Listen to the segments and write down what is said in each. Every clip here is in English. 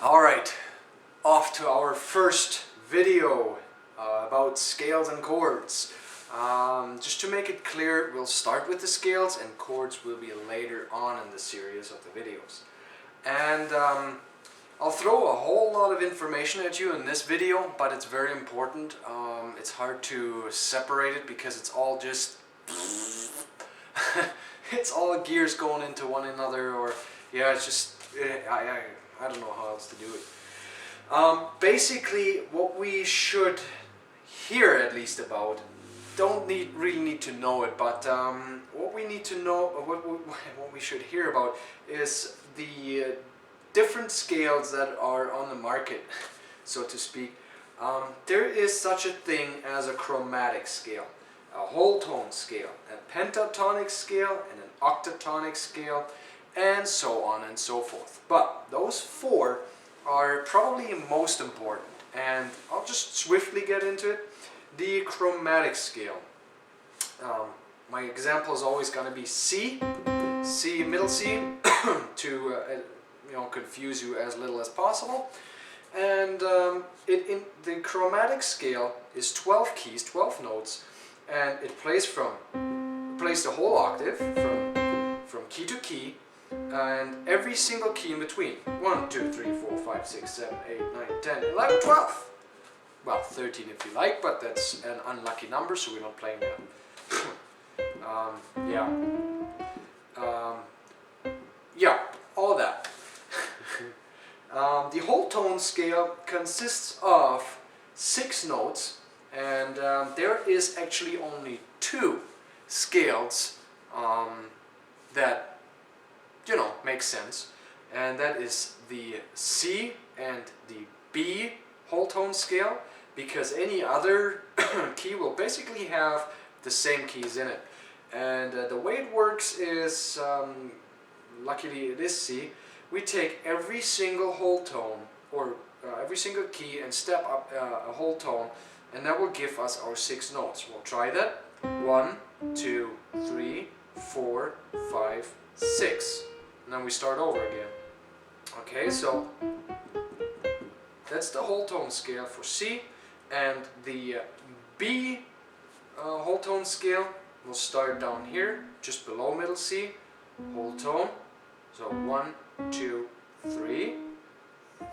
Alright, off to our first video about scales and chords. Just to make it clear, we'll start with the scales and chords will be later on in the series of the videos. And I'll throw a whole lot of information at you in this video, but it's very important. It's hard to separate it because it's all just it's all gears going into one another, or yeah, it's just I don't know how else to do it. Basically, what we should hear at least about, don't really need to know it, but what we need to know, what we should hear about is the different scales that are on the market, so to speak. There is such a thing as a chromatic scale, a whole tone scale, a pentatonic scale, and an octatonic scale, and so on and so forth. But those four are probably most important, and I'll just swiftly get into it. The chromatic scale. My example is always going to be C, middle C, to confuse you as little as possible. And the chromatic scale is 12 keys, 12 notes, and it plays the whole octave from key to key, and every single key in between. 1, 2, 3, 4, 5, 6, 7, 8, 9, 10, 11, 12. Well, 13 if you like, but that's an unlucky number, so we're not playing that. Yeah, all that. The whole tone scale consists of 6 notes, and there is actually only 2 scales that make sense, and that is the C and the B whole tone scale, because any other key will basically have the same keys in it. And the way it works is, luckily it is C, we take every single whole tone, or every single key, and step up a whole tone, and that will give us our 6 notes. We'll try that. 1, 2, 3, 4, 5, 6. And then we start over again. Okay, so that's the whole tone scale for C, and the B whole tone scale will start down here, just below middle C, whole tone. So 1, 2, 3,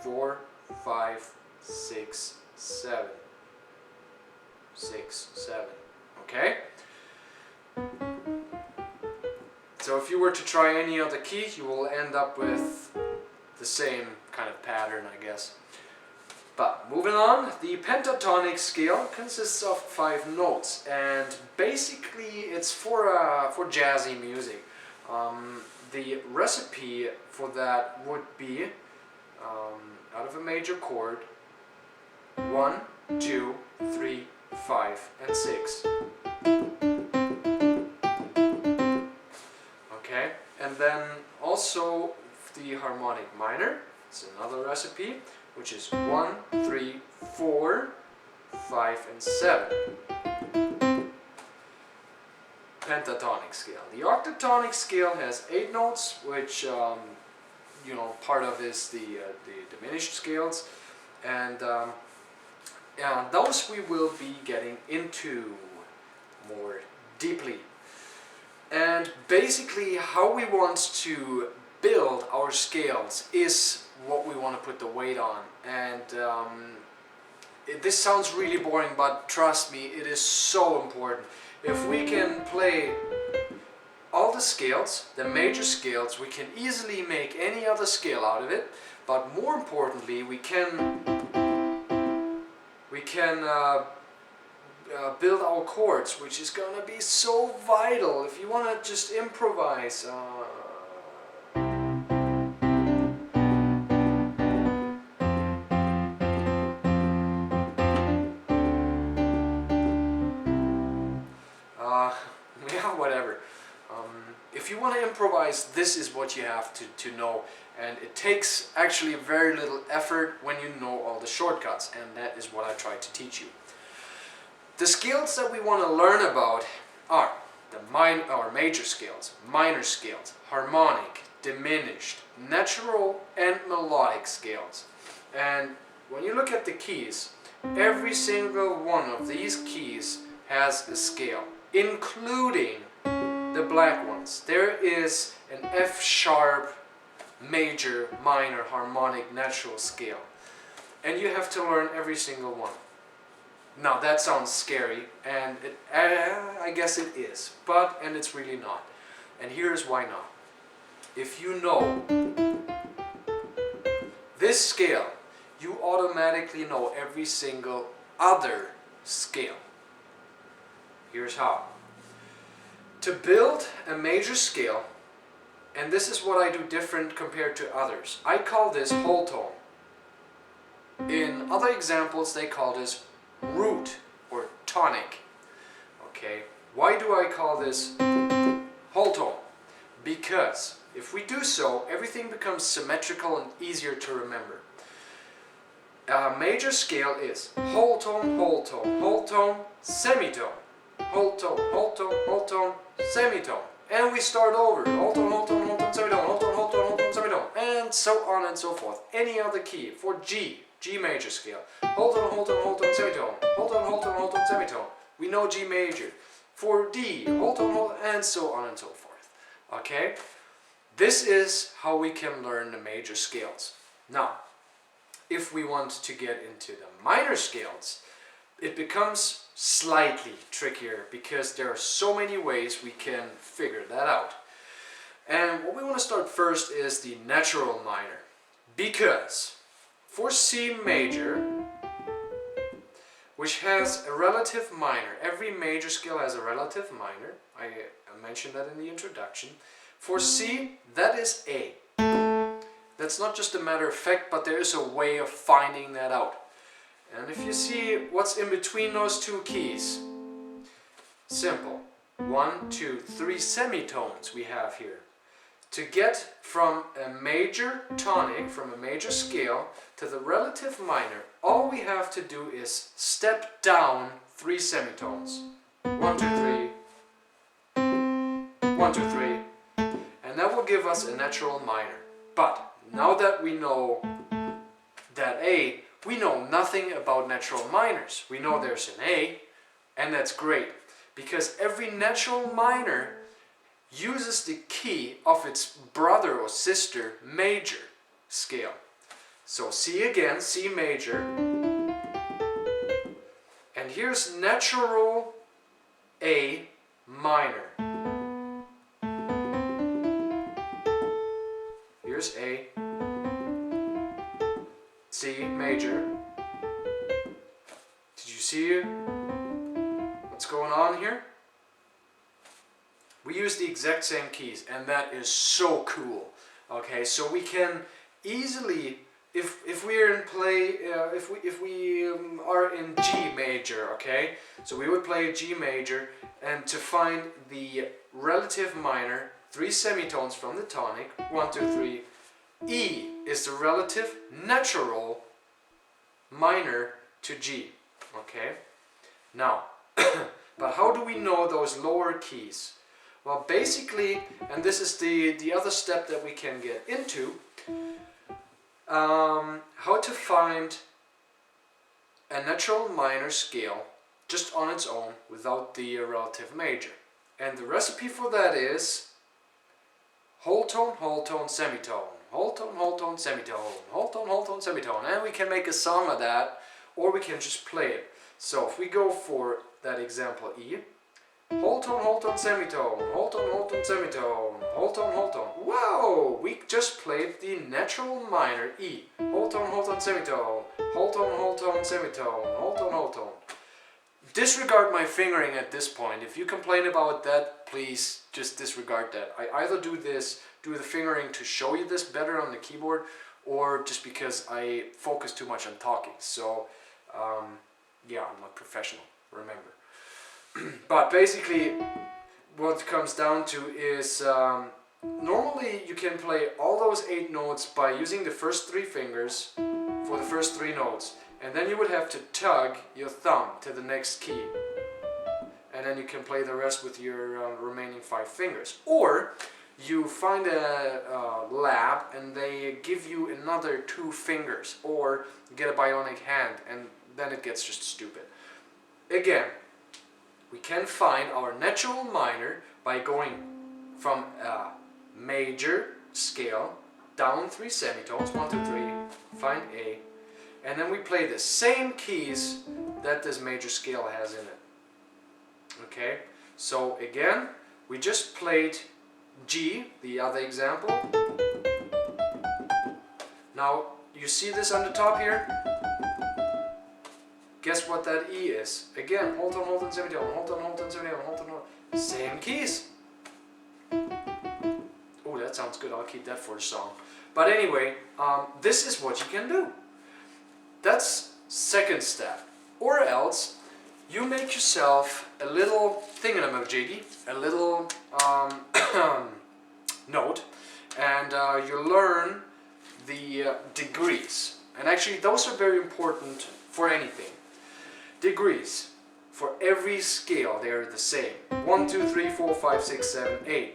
4, 5, 6, 7. 6, 7. Okay? So if you were to try any other key, you will end up with the same kind of pattern, I guess. But moving on, the pentatonic scale consists of 5 notes, and basically it's for jazzy music. The recipe for that would be out of a major chord, 1, 2, 3, 5, and 6. Okay, and then also the harmonic minor. It's another recipe, which is 1, 3, 4, 5, and 7. Pentatonic scale. The octatonic scale has 8 notes, which part of is the diminished scales, and those we will be getting into more deeply. And basically, how we want to build our scales is what we want to put the weight on. And this sounds really boring, but trust me, it is so important. If we can play all the scales, the major scales, we can easily make any other scale out of it. But more importantly, we can build our chords, which is gonna be so vital if you want to just improvise. Whatever. If you want to improvise, this is what you have to know, and it takes actually very little effort when you know all the shortcuts, and that is what I try to teach you. The scales that we want to learn about are the major scales, minor scales, harmonic, diminished, natural, and melodic scales. And when you look at the keys, every single one of these keys has a scale, including the black ones. There is an F sharp major, minor, harmonic, natural scale. And you have to learn every single one. Now that sounds scary, and I guess it is, and it's really not. And here's why not. If you know this scale, you automatically know every single other scale. Here's how. To build a major scale, and this is what I do different compared to others, I call this whole tone. In other examples, they call this root or tonic. Okay, why do I call this whole tone? Because if we do so, everything becomes symmetrical and easier to remember. A major scale is whole tone, whole tone, whole tone, semitone, whole tone, whole tone, whole tone, semitone. And we start over, whole tone, whole tone, whole tone, semitone, whole tone, whole tone, whole tone, semitone, and so on and so forth. Any other key for G major scale, whole tone, whole tone, whole tone, semitone, whole tone, whole tone, whole tone, semitone. We know G major. For D, whole tone, whole, and so on and so forth. Okay? This is how we can learn the major scales. Now, if we want to get into the minor scales, it becomes slightly trickier because there are so many ways we can figure that out. And what we want to start first is the natural minor, because for C major, which has a relative minor, every major scale has a relative minor, I mentioned that in the introduction. For C, that is A. That's not just a matter of fact, but there is a way of finding that out. And if you see what's in between those two keys, simple. 1, 2, 3 semitones we have here. To get from a major tonic, from a major scale, to the relative minor, all we have to do is step down 3 semitones. 1, 2, 3. 1, 2, 3. And that will give us a natural minor. But now that we know that A, we know nothing about natural minors. We know there's an A, and that's great, because every natural minor uses the key of its brother or sister major scale. So C again, C major, and here's natural A minor. Here's A, C major. Did you see what's going on here? We use the exact same keys, and that is so cool. Okay, so we can easily, if we're in play, if we are in G major, okay, so we would play G major, and to find the relative minor, 3 semitones from the tonic, 1, 2, 3. E is the relative natural minor to G. Okay, now, but how do we know those lower keys? Well, basically, and this is the other step that we can get into, how to find a natural minor scale just on its own without the relative major. And the recipe for that is whole tone, semitone, whole tone, semitone, whole tone, semitone. And we can make a song of that, or we can just play it. So if we go for that example E, whole tone, semitone, whole tone, semitone, whole tone. Wow! We just played the natural minor E. Whole tone, semitone, whole tone, semitone, whole tone. Disregard my fingering at this point. If you complain about that, please just disregard that. I either do the fingering to show you this better on the keyboard, or just because I focus too much on talking. So, yeah, I'm not professional, remember. But basically, what it comes down to is, normally you can play all those 8 notes by using the first 3 fingers for the first 3 notes. And then you would have to tug your thumb to the next key. And then you can play the rest with your remaining 5 fingers. Or you find a lab and they give you another 2 fingers, or you get a bionic hand, and then it gets just stupid. Again, we can find our natural minor by going from a major scale down 3 semitones, 1, 2, 3, find A, and then we play the same keys that this major scale has in it. Okay, so again, we just played G, the other example. Now, you see this on the top here? Guess what that E is? Again, hold on, semitone, hold on, semitone, hold on. Same keys. Oh, that sounds good. I'll keep that for the song. But anyway, this is what you can do. That's second step. Or else, you make yourself a little thingamajiggy, a little note, and you learn the degrees. And actually, those are very important for anything. Degrees. For every scale, they're the same. 1, 2, 3, 4, 5, 6, 7, 8.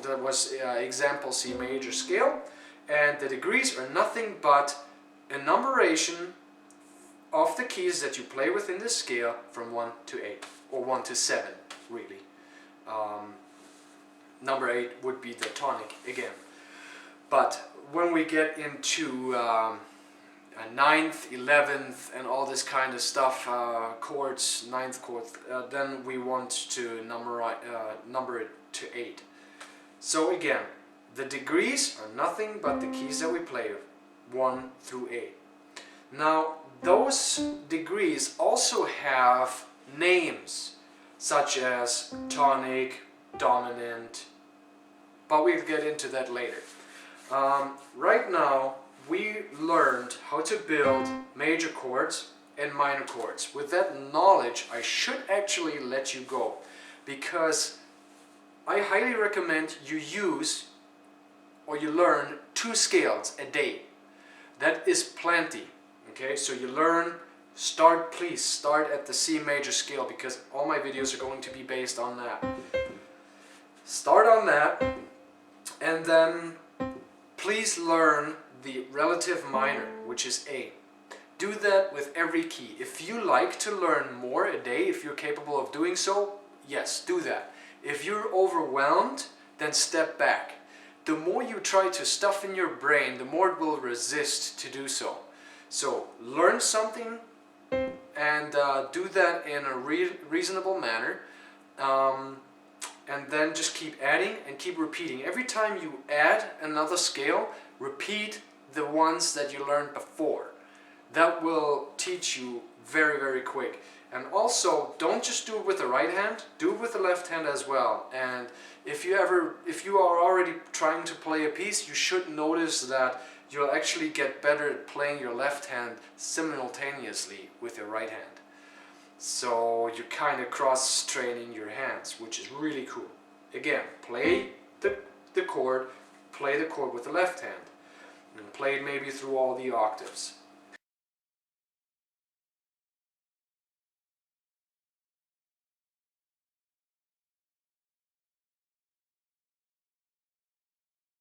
That was example C major scale. And the degrees are nothing but a numeration of the keys that you play within the scale from 1 to 8, or 1 to 7, really. Number 8 would be the tonic again. But when we get into a 9th, 11th, and all this kind of stuff, chords, 9th chord, then we want to number it to 8. So again, the degrees are nothing but the keys that we play, 1 through 8. Now, those degrees also have names, such as tonic, dominant, but we'll get into that later. Right now, we learned how to build major chords and minor chords. With that knowledge, I should actually let you go, because I highly recommend you use or you learn 2 scales a day. That is plenty. Okay, so you learn, please start at the C major scale, because all my videos are going to be based on that. Start on that, and then please learn the relative minor, which is A. Do that with every key. If you like to learn more a day, if you're capable of doing so, yes, do that. If you're overwhelmed, then step back. The more you try to stuff in your brain, the more it will resist to do so. So learn something and do that in a reasonable manner, and then just keep adding and keep repeating. Every time you add another scale, repeat the ones that you learned before. That will teach you very, very quick. And also, don't just do it with the right hand, do it with the left hand as well. And if you are already trying to play a piece, you should notice that you'll actually get better at playing your left hand simultaneously with your right hand. So you're kind of cross-training your hands, which is really cool. Again, play the chord with the left hand. And play it maybe through all the octaves.